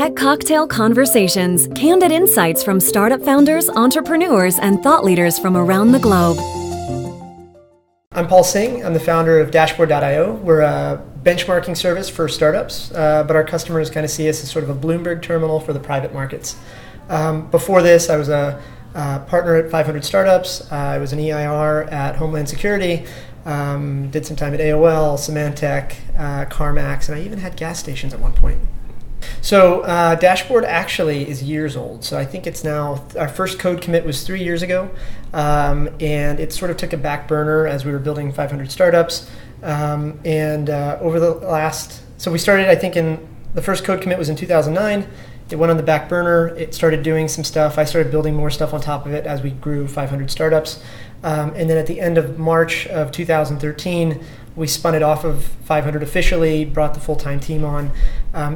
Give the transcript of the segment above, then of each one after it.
Get cocktail conversations, candid insights from startup founders, entrepreneurs, and thought leaders from around the globe. I'm Paul Singh. I'm the founder of Dashboard.io. We're a benchmarking service for startups, but our customers kind of see us as sort of a Bloomberg terminal for the private markets. Before this, I was a partner at 500 Startups. I was an EIR at Homeland Security. Did some time at AOL, Symantec, CarMax, and I even had gas stations at one point. So Dashboard actually is years old. So I think it's now, our first code commit was 3 years ago, and it sort of took a back burner as we were building 500 Startups. Over the last, so we started, I think the first code commit was in 2009. It went on the back burner. It started doing some stuff. I started building more stuff on top of it as we grew 500 Startups. And then at the end of March of 2013, we spun it off of 500 officially, brought the full-time team on.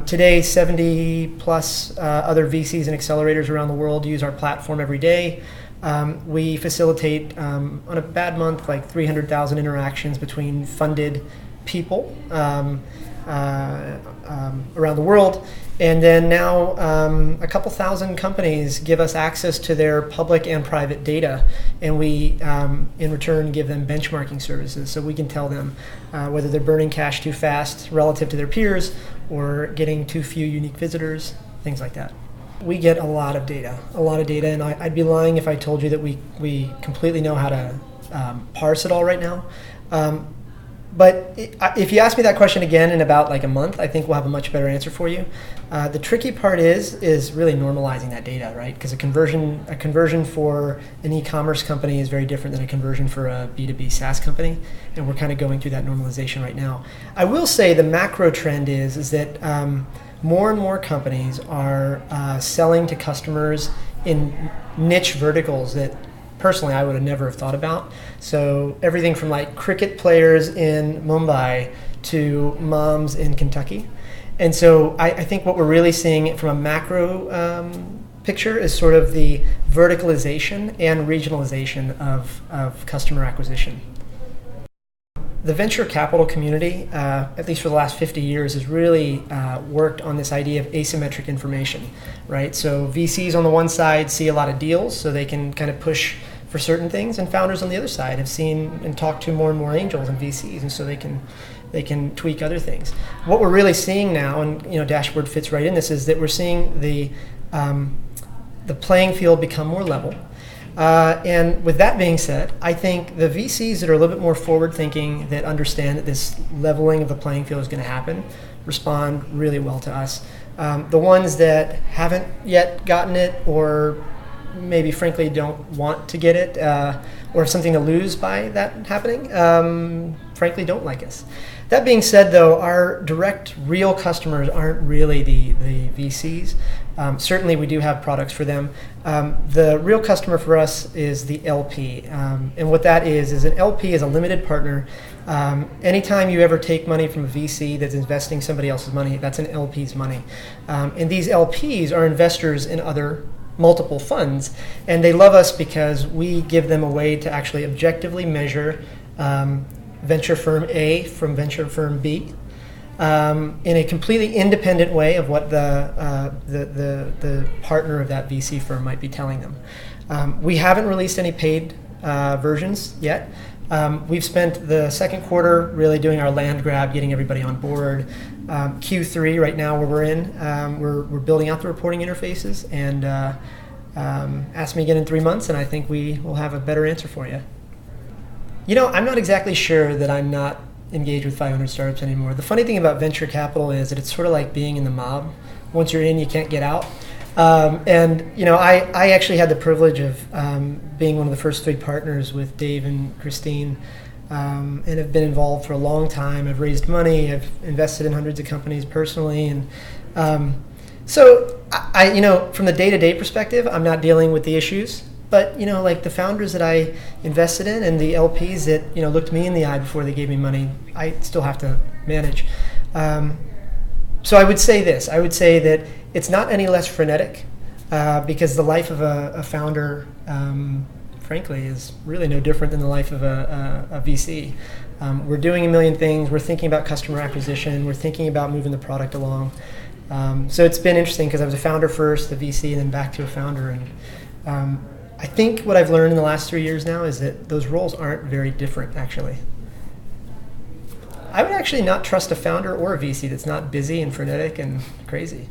Today, 70 plus other VCs and accelerators around the world use our platform every day. We facilitate, on a bad month, like 300,000 interactions between funded people around the world. And then now a couple thousand companies give us access to their public and private data, and we, in return, give them benchmarking services so we can tell them whether they're burning cash too fast relative to their peers or getting too few unique visitors, things like that. We get a lot of data, and I'd be lying if I told you that we completely know how to parse it all right now. But if you ask me that question again in about like a month, I think we'll have a much better answer for you. The tricky part is really normalizing that data, right? Because a conversion for an e-commerce company is very different than a conversion for a B2B SaaS company, and we're kind of going through that normalization right now. I will say the macro trend is that more and more companies are selling to customers in niche verticals that personally I would have never have thought about. So everything from like cricket players in Mumbai to moms in Kentucky. And so I think what we're really seeing from a macro picture is sort of the verticalization and regionalization of customer acquisition. The venture capital community, at least for the last 50 years, has really worked on this idea of asymmetric information, right? So VCs on the one side see a lot of deals, so they can kind of push for certain things, and founders on the other side have seen and talked to more and more angels and VCs, and so they can tweak other things. What we're really seeing now, and Dashboard fits right in this, is that we're seeing the playing field become more level. And with that being said, I think the VCs that are a little bit more forward-thinking, that understand that this leveling of the playing field is going to happen, respond really well to us. The ones that haven't yet gotten it, or maybe frankly don't want to get it, or have something to lose by that happening, frankly don't like us. That being said, though, our direct real customers aren't really the VCs. Certainly we do have products for them. The real customer for us is the LP. And what that is an LP is a limited partner. Anytime you ever take money from a VC that's investing somebody else's money, that's an LP's money. And these LPs are investors in other multiple funds, and they love us because we give them a way to actually objectively measure venture firm A from venture firm B in a completely independent way of what the partner of that VC firm might be telling them. We haven't released any paid versions yet. We've spent the second quarter really doing our land grab, getting everybody on board. Q3 right now where we're in, we're building out the reporting interfaces, and ask me again in 3 months and I think we will have a better answer for you. I'm not exactly sure that I'm not engaged with 500 Startups anymore. The funny thing about venture capital is that it's sort of like being in the mob. Once you're in, you can't get out. I actually had the privilege of being one of the first 3 partners with Dave and Christine, and have been involved for a long time. I've raised money, I've invested in hundreds of companies personally, and so I from the day-to-day perspective, I'm not dealing with the issues. But like the founders that I invested in and the LPs that looked me in the eye before they gave me money, I still have to manage. So I would say this. I would say that it's not any less frenetic, because the life of a founder, frankly, is really no different than the life of a VC. We're doing a million things. We're thinking about customer acquisition. We're thinking about moving the product along. So it's been interesting because I was a founder first, a VC, and then back to a founder. And I think what I've learned in the last 3 years now is that those roles aren't very different, actually. I would actually not trust a founder or a VC that's not busy and frenetic and crazy.